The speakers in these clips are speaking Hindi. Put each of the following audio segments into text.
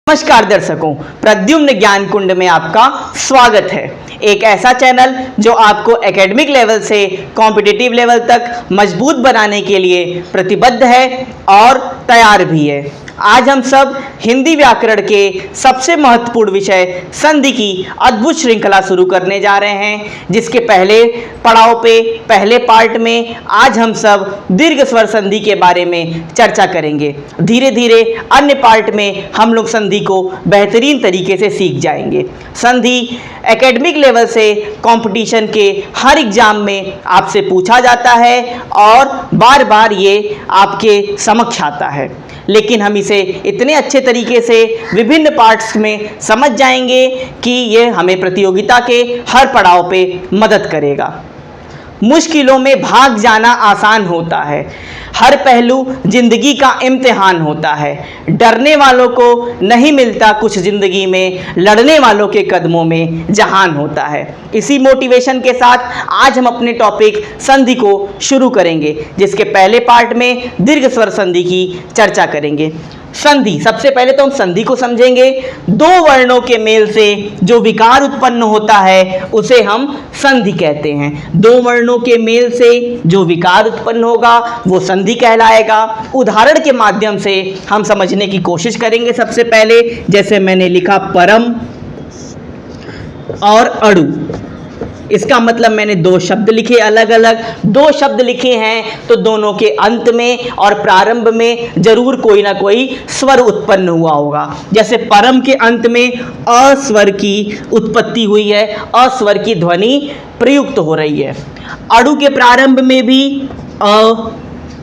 नमस्कार दर्शकों, प्रद्युम्न ज्ञान कुंड में आपका स्वागत है। एक ऐसा चैनल जो आपको एकेडमिक लेवल से कॉम्पिटिटिव लेवल तक मजबूत बनाने के लिए प्रतिबद्ध है और तैयार भी है। आज हम सब हिंदी व्याकरण के सबसे महत्वपूर्ण विषय संधि की अद्भुत श्रृंखला शुरू करने जा रहे हैं, जिसके पहले पड़ाव पे पहले पार्ट में आज हम सब दीर्घ स्वर संधि के बारे में चर्चा करेंगे। धीरे धीरे अन्य पार्ट में हम लोग संधि को बेहतरीन तरीके से सीख जाएंगे। संधि एकेडमिक लेवल से कंपटीशन के हर एग्जाम में आपसे पूछा जाता है और बार बार ये आपके समक्ष आता है, लेकिन हम इसे इतने अच्छे तरीके से विभिन्न पार्ट्स में समझ जाएंगे कि ये हमें प्रतियोगिता के हर पड़ाव पे मदद करेगा। मुश्किलों में भाग जाना आसान होता है, हर पहलू जिंदगी का इम्तिहान होता है। डरने वालों को नहीं मिलता कुछ जिंदगी में, लड़ने वालों के कदमों में जहान होता है। इसी मोटिवेशन के साथ आज हम अपने टॉपिक संधि को शुरू करेंगे, जिसके पहले पार्ट में दीर्घ स्वर संधि की चर्चा करेंगे। संधि, सबसे पहले तो हम संधि को समझेंगे। दो वर्णों के मेल से जो विकार उत्पन्न होता है उसे हम संधि कहते हैं। दो वर्णों के मेल से जो विकार उत्पन्न होगा वो संधि कहलाएगा। उदाहरण के माध्यम से हम समझने की कोशिश करेंगे। सबसे पहले जैसे मैंने लिखा परम और अड़ु, इसका मतलब मैंने दो शब्द लिखे, अलग अलग दो शब्द लिखे हैं, तो दोनों के अंत में और प्रारंभ में जरूर कोई ना कोई स्वर उत्पन्न हुआ होगा। जैसे परम के अंत में अ स्वर की उत्पत्ति हुई है, अ स्वर की ध्वनि प्रयुक्त हो रही है। अड़ु के प्रारंभ में भी अ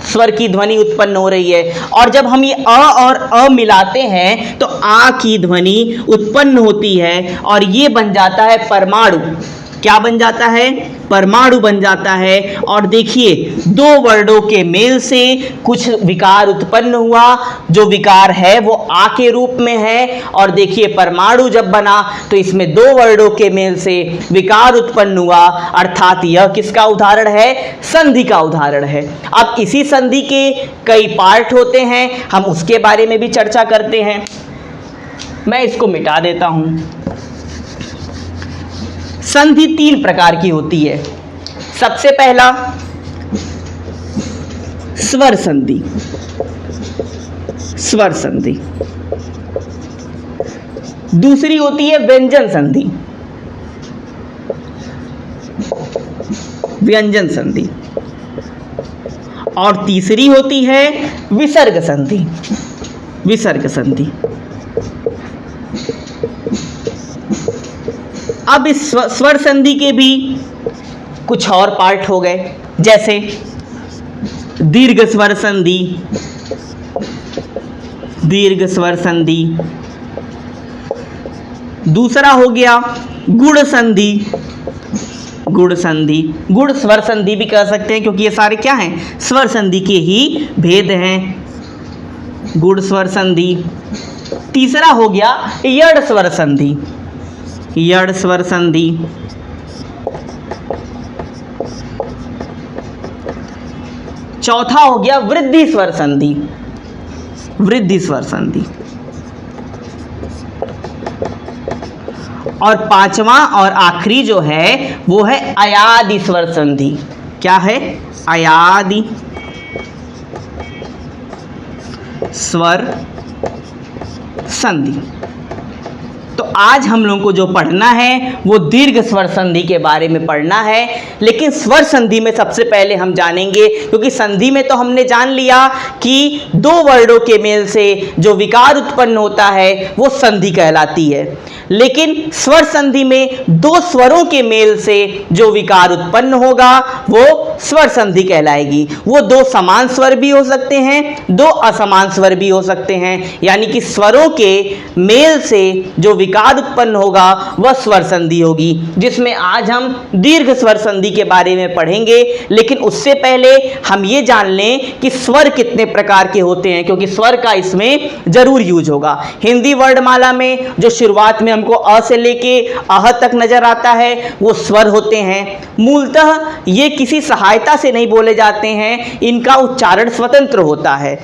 स्वर की ध्वनि उत्पन्न हो रही है, और जब हम ये अ और अ मिलाते हैं तो आ की ध्वनि उत्पन्न होती है और ये बन जाता है परमाणु। क्या बन जाता है? परमाणु बन जाता है। और देखिए, दो वर्णों के मेल से कुछ विकार उत्पन्न हुआ, जो विकार है वो आ के रूप में है। और देखिए, परमाणु जब बना तो इसमें दो वर्णों के मेल से विकार उत्पन्न हुआ, अर्थात यह किसका उदाहरण है? संधि का उदाहरण है। अब इसी संधि के कई पार्ट होते हैं, हम उसके बारे में भी चर्चा करते हैं। मैं इसको मिटा देता हूं। संधि तीन प्रकार की होती है। सबसे पहला स्वर संधि, स्वर संधि। दूसरी होती है व्यंजन संधि, व्यंजन संधि। और तीसरी होती है विसर्ग संधि, विसर्ग संधि। अब इस स्वर संधि के भी कुछ और पार्ट हो गए, जैसे दीर्घ स्वर संधि, दीर्घ स्वर संधि। दूसरा हो गया गुण संधि, गुण संधि। गुण स्वर संधि भी कह सकते हैं, क्योंकि ये सारे क्या हैं? स्वर संधि के ही भेद हैं। गुण स्वर संधि। तीसरा हो गया यड़ स्वर संधि, यड़ स्वर संधि। चौथा हो गया वृद्धि स्वर संधि, वृद्धि स्वर संधि। और पांचवा और आखिरी जो है वो है अयादि स्वर संधि। क्या है? अयादि स्वर संधि। तो आज हम लोगों को जो पढ़ना है वो दीर्घ स्वर संधि के बारे में पढ़ना है। लेकिन स्वर संधि में सबसे पहले हम जानेंगे, क्योंकि संधि में तो हमने जान लिया कि दो वर्णों के मेल से जो विकार उत्पन्न होता है वो संधि कहलाती है, लेकिन स्वर संधि में दो स्वरों के मेल से जो विकार उत्पन्न होगा वो स्वर संधि कहलाएगी। वो दो समान स्वर भी हो सकते हैं, दो असमान स्वर भी हो सकते हैं, यानी कि स्वरों के मेल से जो विकार उत्पन्न होगा वह स्वर संधि होगी, जिसमें आज हम दीर्घ स्वर संधि के बारे में पढ़ेंगे। लेकिन उससे पहले हम ये जान लें कि स्वर कितने प्रकार के होते हैं, क्योंकि स्वर का इसमें जरूर यूज होगा। हिंदी वर्णमाला में जो शुरुआत में हमको अ से लेके अह तक नजर आता है वो स्वर होते हैं। मूलतः ये किसी सहायता से नहीं बोले जाते हैं, इनका उच्चारण स्वतंत्र होता है।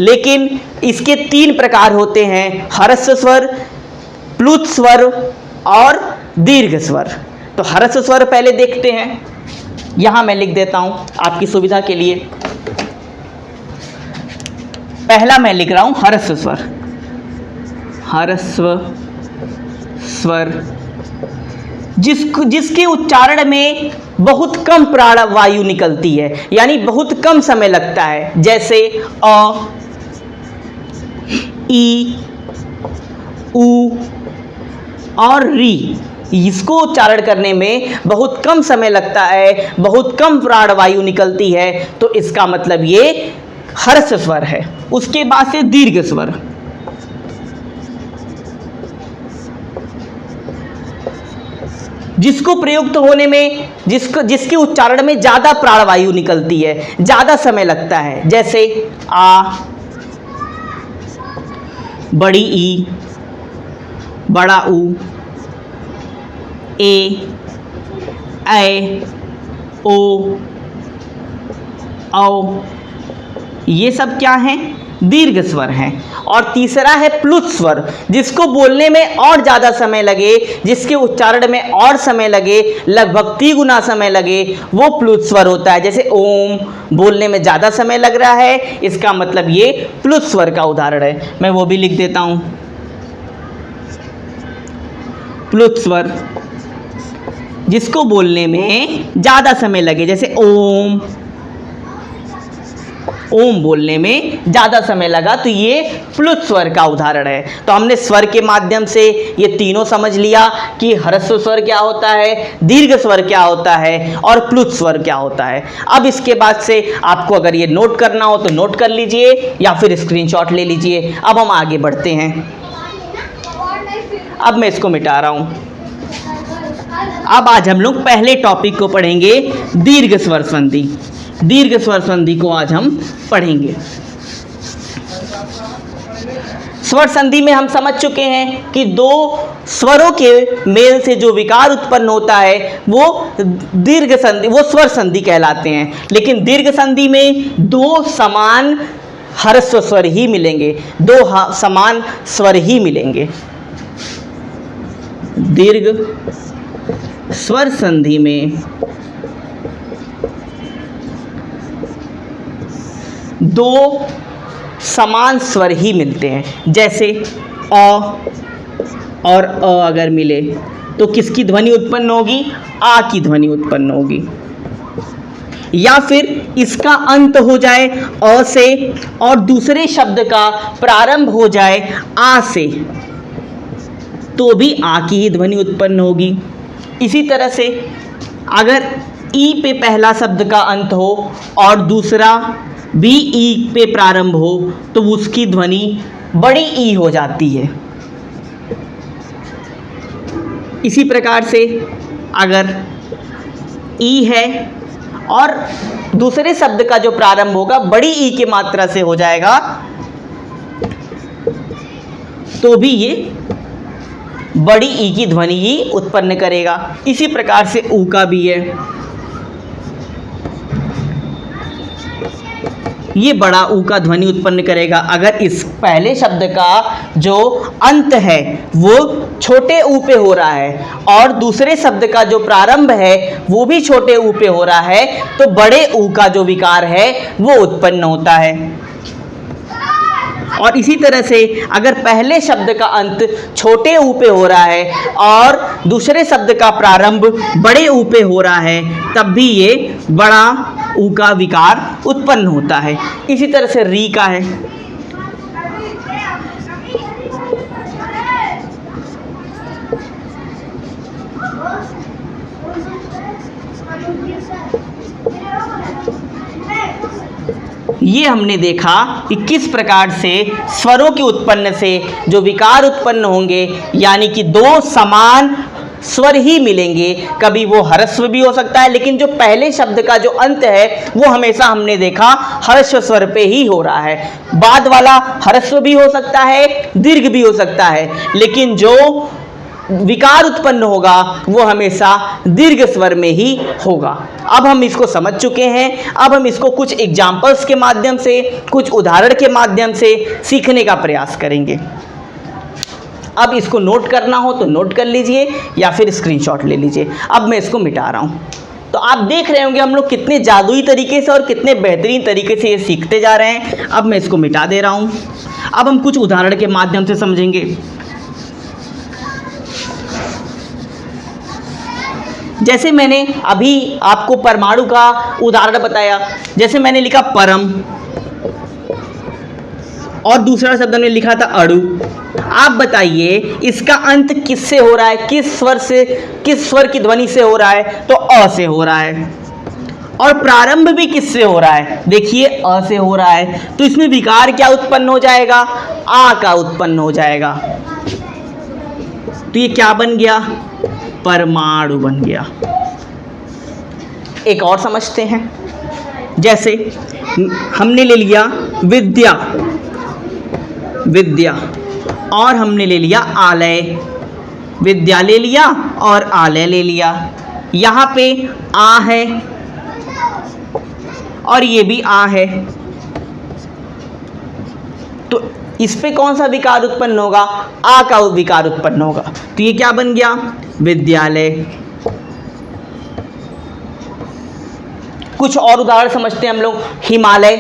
लेकिन इसके 3 प्रकार होते हैं, ह्रस्व स्वर, प्लुत स्वर और दीर्घ स्वर। तो ह्रस्व स्वर पहले देखते हैं, यहां मैं लिख देता हूं आपकी सुविधा के लिए। पहला मैं लिख रहा हूं ह्रस्व स्वर। ह्रस्व स्वर जिसके उच्चारण में बहुत कम प्राणवायु निकलती है, यानी बहुत कम समय लगता है, जैसे अ, ई, उ और री। इसको उच्चारण करने में बहुत कम समय लगता है, बहुत कम प्राणवायु निकलती है, तो इसका मतलब ये ह्रस्व स्वर है। उसके बाद से दीर्घ स्वर। जिसको प्रयुक्त होने में जिसके उच्चारण में ज्यादा प्राणवायु निकलती है, ज्यादा समय लगता है, जैसे आ, बड़ी ई, बड़ा ऊ, ए, ऐ, ओ, औ। ये सब क्या हैं? दीर्घ स्वर हैं। और तीसरा है प्लुत स्वर, जिसको बोलने में और ज़्यादा समय लगे, जिसके उच्चारण में और समय लगे, लगभग 3 गुना समय लगे, वो प्लुत स्वर होता है। जैसे ओम बोलने में ज़्यादा समय लग रहा है, इसका मतलब ये प्लुत स्वर का उदाहरण है। मैं वो भी लिख देता हूँ, प्लुत स्वर जिसको बोलने में ज़्यादा समय लगे, जैसे ओम। ओम बोलने में ज़्यादा समय लगा, तो ये प्लुत स्वर का उदाहरण है। तो हमने स्वर के माध्यम से ये तीनों समझ लिया कि ह्रस्व स्वर क्या होता है, दीर्घ स्वर क्या होता है और प्लुत स्वर क्या होता है। अब इसके बाद से आपको अगर ये नोट करना हो तो नोट कर लीजिए या फिर स्क्रीनशॉट ले लीजिए। अब हम आगे बढ़ते हैं। अब मैं इसको मिटा रहा हूँ। अब आज हम लोग पहले टॉपिक को पढ़ेंगे, दीर्घ स्वर संधि। दीर्घ स्वर संधि को आज हम पढ़ेंगे। स्वर संधि में हम समझ चुके हैं कि 2 स्वरों के मेल से जो विकार उत्पन्न होता है वो दीर्घ संधि, वो स्वर संधि कहलाते हैं। लेकिन दीर्घ संधि में 2 समान ह्रस्व स्वर ही मिलेंगे, 2 समान स्वर ही मिलेंगे। दीर्घ स्वर संधि में 2 समान स्वर ही मिलते हैं। जैसे अ और अ अगर मिले तो किसकी ध्वनि उत्पन्न होगी? आ की ध्वनि उत्पन्न होगी। या फिर इसका अंत हो जाए अ से और दूसरे शब्द का प्रारंभ हो जाए आ से, तो भी आ की ही ध्वनि उत्पन्न होगी। इसी तरह से अगर ई पे पहला शब्द का अंत हो और दूसरा भी ई पे प्रारंभ हो, तो उसकी ध्वनि बड़ी ई हो जाती है। इसी प्रकार से अगर ई है और दूसरे शब्द का जो प्रारंभ होगा बड़ी ई की मात्रा से हो जाएगा, तो भी ये बड़ी ई की ध्वनि ही उत्पन्न करेगा। इसी प्रकार से ऊ का भी है, ये बड़ा ऊ का ध्वनि उत्पन्न करेगा अगर इस पहले शब्द का जो अंत है वो छोटे ऊ पे हो रहा है और दूसरे शब्द का जो प्रारंभ है वो भी छोटे ऊ पे हो रहा है, तो बड़े ऊ का जो विकार है वो उत्पन्न होता है। और इसी तरह से अगर पहले शब्द का अंत छोटे ऊ पे हो रहा है और दूसरे शब्द का प्रारंभ बड़े ऊ पे हो रहा है, तब भी ये बड़ा ऊ का विकार उत्पन्न होता है। इसी तरह से री का है, ये हमने देखा कि किस प्रकार से स्वरों के उत्पन्न से जो विकार उत्पन्न होंगे, यानी कि 2 समान स्वर ही मिलेंगे। कभी वो ह्रस्व भी हो सकता है, लेकिन जो पहले शब्द का जो अंत है वो हमेशा हमने देखा ह्रस्व स्वर पे ही हो रहा है। बाद वाला ह्रस्व भी हो सकता है, दीर्घ भी हो सकता है, लेकिन जो विकार उत्पन्न होगा वो हमेशा दीर्घ स्वर में ही होगा। अब हम इसको समझ चुके हैं। अब हम इसको कुछ एग्जाम्पल्स के माध्यम से, कुछ उदाहरण के माध्यम से सीखने का प्रयास करेंगे। अब इसको नोट करना हो तो नोट कर लीजिए या फिर स्क्रीनशॉट ले लीजिए। अब मैं इसको मिटा रहा हूँ। तो आप देख रहे होंगे हम लोग कितने जादुई तरीके से और कितने बेहतरीन तरीके से ये सीखते जा रहे हैं। अब मैं इसको मिटा दे रहा हूँ। अब हम कुछ उदाहरण के माध्यम से समझेंगे। जैसे मैंने अभी आपको परमाणु का उदाहरण बताया, जैसे मैंने लिखा परम और दूसरा शब्द हमने लिखा था अणु। आप बताइए इसका अंत किससे हो रहा है, किस स्वर से, किस स्वर की ध्वनि से हो रहा है? तो अ से हो रहा है। और प्रारंभ भी किससे हो रहा है? देखिए अ से हो रहा है। तो इसमें विकार क्या उत्पन्न हो जाएगा? आ का उत्पन्न हो जाएगा। तो ये क्या बन गया? परमाणु बन गया। एक और समझते हैं। जैसे हमने ले लिया विद्या, विद्या, और हमने ले लिया आलय। विद्या ले लिया और आलय ले लिया। यहाँ पे आ है और ये भी आ है। तो इस पे कौन सा विकार उत्पन्न होगा? आ का विकार उत्पन्न होगा। तो ये क्या बन गया? विद्यालय। कुछ और उदाहरण समझते हैं हम लोग। हिमालय,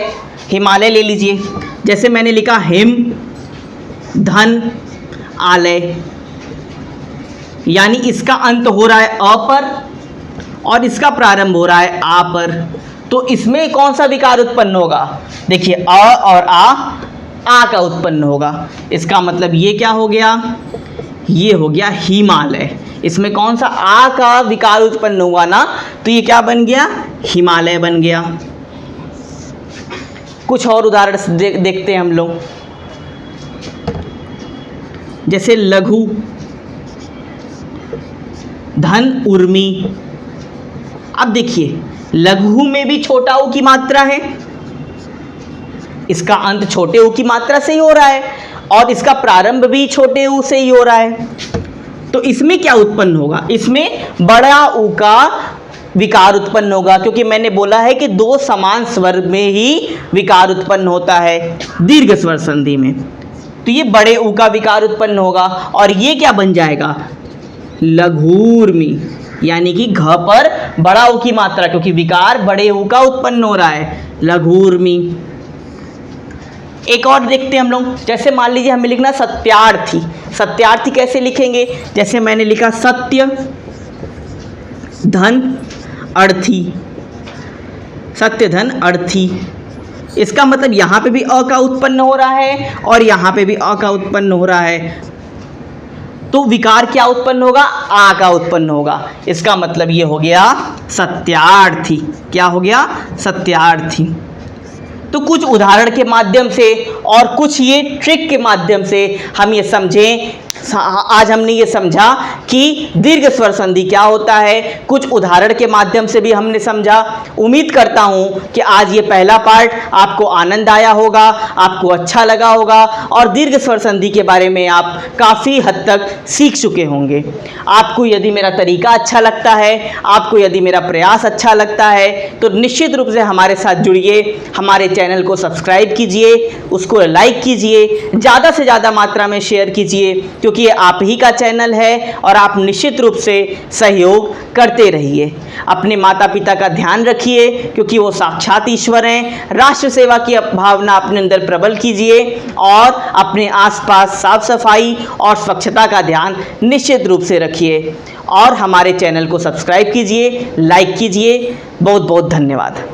हिमालय ले लीजिए। जैसे मैंने लिखा हिम, धन, आलय, यानी इसका अंत हो रहा है अ पर और इसका प्रारंभ हो रहा है आ पर। तो इसमें कौन सा विकार उत्पन्न होगा? देखिए अ और आ का उत्पन्न होगा। इसका मतलब ये क्या हो गया? ये हो गया हिमालय। इसमें कौन सा आ का विकार उत्पन्न हुआ ना, तो ये क्या बन गया? हिमालय बन गया। कुछ और उदाहरण देखते हैं हम लोग। जैसे लघु, धन, उर्मी। अब देखिए लघु में भी छोटा ऊ की मात्रा है, इसका अंत छोटे ऊ की मात्रा से ही हो रहा है और इसका प्रारंभ भी छोटे ऊ से ही हो रहा है। तो इसमें क्या उत्पन्न होगा? इसमें बड़ा ऊ का विकार उत्पन्न होगा, क्योंकि मैंने बोला है कि दो समान स्वर में ही विकार उत्पन्न होता है दीर्घ स्वर संधि में। तो ये बड़े ऊ का विकार उत्पन्न होगा और ये क्या बन जाएगा? लघूर्मी, यानी कि घ पर बड़ा ऊ की मात्रा, क्योंकि विकार बड़े ऊ का उत्पन्न हो रहा है, लघूर्मी। एक और देखते हैं हम लोग। जैसे मान लीजिए हमें लिखना सत्यार्थी। सत्यार्थी कैसे लिखेंगे? जैसे मैंने लिखा सत्य, धन, अर्थी। सत्य, धन, अर्थी। इसका मतलब यहाँ पे भी अ का उत्पन्न हो रहा है और यहाँ पे भी अ का उत्पन्न हो रहा है। तो विकार क्या उत्पन्न होगा? आ का उत्पन्न होगा। इसका मतलब ये हो गया सत्यार्थी। क्या हो गया? सत्यार्थी। तो कुछ उदाहरण के माध्यम से और कुछ ये ट्रिक के माध्यम से हम ये समझें। आज हमने ये समझा कि दीर्घ स्वर संधि क्या होता है, कुछ उदाहरण के माध्यम से भी हमने समझा। उम्मीद करता हूँ कि आज ये पहला पार्ट आपको आनंद आया होगा, आपको अच्छा लगा होगा और दीर्घ स्वर संधि के बारे में आप काफ़ी हद तक सीख चुके होंगे। आपको यदि मेरा तरीका अच्छा लगता है, आपको यदि मेरा प्रयास अच्छा लगता है, तो निश्चित रूप से हमारे साथ जुड़िए। हमारे चैनल को सब्सक्राइब कीजिए, उसको लाइक कीजिए, ज़्यादा से ज़्यादा मात्रा में शेयर कीजिए, क्योंकि ये आप ही का चैनल है और आप निश्चित रूप से सहयोग करते रहिए। अपने माता पिता का ध्यान रखिए, क्योंकि वो साक्षात ईश्वर हैं। राष्ट्र सेवा की भावना अपने अंदर प्रबल कीजिए और अपने आसपास साफ सफाई और स्वच्छता का ध्यान निश्चित रूप से रखिए और हमारे चैनल को सब्सक्राइब कीजिए, लाइक कीजिए। बहुत बहुत धन्यवाद।